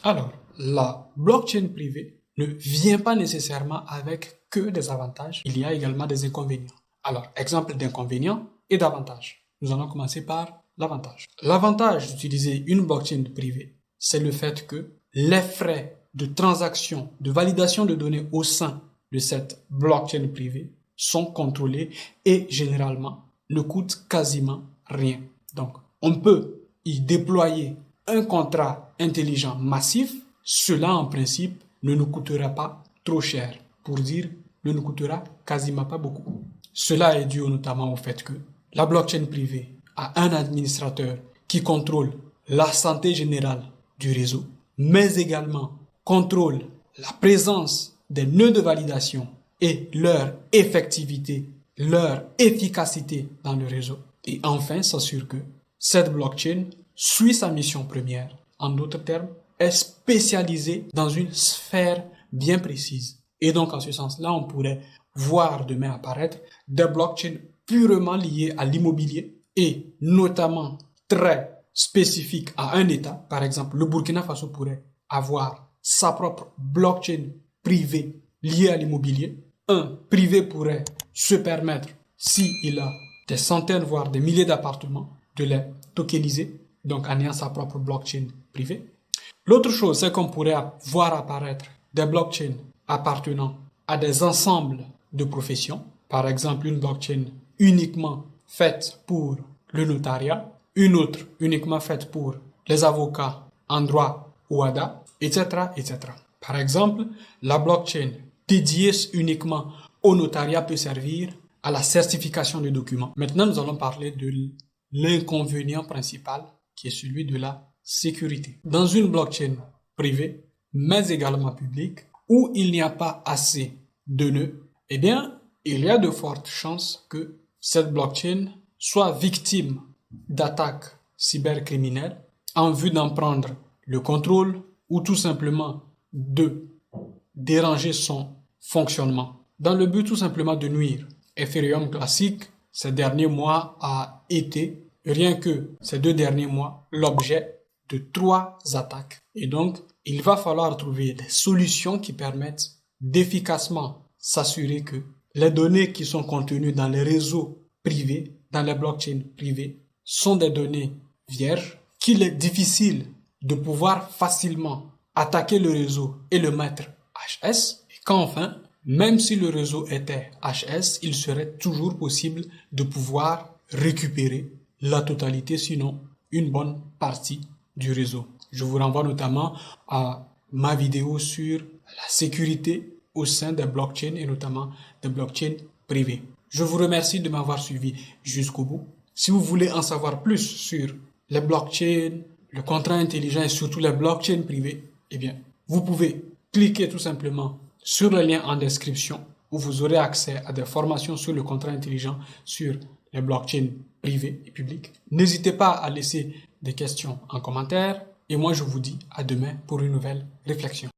Alors, la blockchain privée ne vient pas nécessairement avec que des avantages, il y a également des inconvénients. Alors, exemple d'inconvénients et d'avantages. Nous allons commencer par l'avantage. L'avantage d'utiliser une blockchain privée, c'est le fait que les frais de transaction, de validation de données au sein de cette blockchain privée sont contrôlés et généralement ne coûtent quasiment rien. Donc, on peut y déployer un contrat intelligent massif. Cela, en principe, ne nous coûtera pas trop cher. Pour dire, ne nous coûtera quasiment pas beaucoup. Cela est dû notamment au fait que la blockchain privée a un administrateur qui contrôle la santé générale du réseau, mais également contrôle la présence des nœuds de validation et leur effectivité, leur efficacité dans le réseau. Et enfin, s'assure que cette blockchain suit sa mission première. En d'autres termes, est spécialisée dans une sphère bien précise. Et donc, en ce sens-là, on pourrait voir demain apparaître des blockchains purement liées à l'immobilier et notamment très spécifiques à un État. Par exemple, le Burkina Faso pourrait avoir sa propre blockchain privée liée à l'immobilier. Un privé pourrait se permettre, s'il a des centaines, voire des milliers d'appartements, de les tokeniser, donc en ayant sa propre blockchain privée. L'autre chose, c'est qu'on pourrait voir apparaître des blockchains appartenant à des ensembles de professions. Par exemple, une blockchain uniquement faite pour le notariat, une autre uniquement faite pour les avocats en droit ou ADA, etc., etc. Par exemple, la blockchain dédiée uniquement au notariat peut servir à la certification des documents. Maintenant, nous allons parler de l'inconvénient principal qui est celui de la sécurité. Dans une blockchain privée, mais également publique, où il n'y a pas assez de nœuds, eh bien, il y a de fortes chances que cette blockchain soit victime d'attaques cybercriminelles en vue d'en prendre le contrôle ou tout simplement de déranger son fonctionnement, dans le but tout simplement de nuire. Ethereum classique, ces derniers mois, a été, rien que ces 2 derniers mois, l'objet de 3 attaques. Et donc, il va falloir trouver des solutions qui permettent d'efficacement s'assurer que les données qui sont contenues dans les réseaux privés, dans les blockchains privées, sont des données vierges, qu'il est difficile de pouvoir facilement attaquer le réseau et le mettre HS, et qu'enfin, même si le réseau était HS, il serait toujours possible de pouvoir récupérer la totalité, sinon une bonne partie du réseau. Je vous renvoie notamment à ma vidéo sur la sécurité au sein des blockchains et notamment des blockchains privées. Je vous remercie de m'avoir suivi jusqu'au bout. Si vous voulez en savoir plus sur les blockchains, le contrat intelligent et surtout les blockchains privées, eh bien, vous pouvez cliquer tout simplement sur le lien en description où vous aurez accès à des formations sur le contrat intelligent, sur les blockchains privées et publiques. N'hésitez pas à laisser des questions en commentaire et moi je vous dis à demain pour une nouvelle réflexion.